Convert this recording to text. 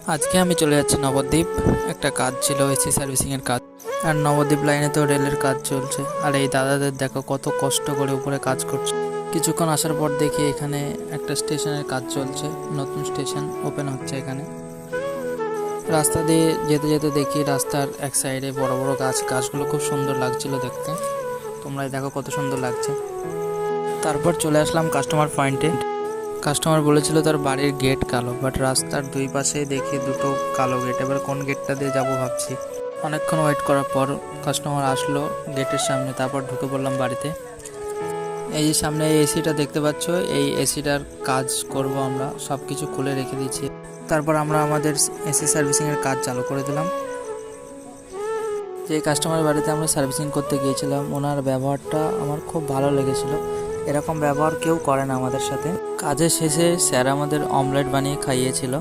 আজকে আমি চলে যাচ্ছি নবদ্বীপ। একটা কাজ ছিল, এসি সার্ভিসিংয়ের কাজ। আর নবদ্বীপ লাইনে তো রেলের কাজ চলছে। আর এই দাদাদের দেখো কত কষ্ট করে উপরে কাজ করছে। কিছুক্ষণ আসার পর দেখি এখানে একটা স্টেশনের কাজ চলছে, নতুন স্টেশন ওপেন হচ্ছে এখানে। রাস্তা দিয়ে যেতে যেতে দেখি রাস্তার এক সাইডে বড় বড় গাছ, গাছগুলো খুব সুন্দর লাগছিল দেখতে। তোমরাই দেখো কত সুন্দর লাগছে। তারপর চলে আসলাম কাস্টমার পয়েন্টে। কাস্টমার বলেছিল তার বাড়ির গেট কালো, বাট রাস্তার দুই পাশে দেখি দুটো কালো গেট। এবার কোন গেটটা দিয়ে যাবো ভাবছি। অনেকক্ষণ ওয়েট করার পর কাস্টমার আসলো গেটের সামনে, তারপর ঢুকে পড়লাম বাড়িতে। এই যে সামনে এই এসিটা দেখতে পাচ্ছ, এই এসিটার কাজ করব আমরা, সব কিছু খুলে রেখে দিয়েছি। তারপর আমরা আমাদের এসি সার্ভিসিংয়ের কাজ চালু করে দিলাম। যে কাস্টমারের বাড়িতে আমরা সার্ভিসিং করতে গিয়েছিলাম, ওনার ব্যবহারটা আমার খুব ভালো লেগেছিল। এরকম ব্যবহার কেউ করে না আমাদের সাথে। কাজের শেষে স্যার আমাদের অমলেট বানিয়ে খাইয়েছিল।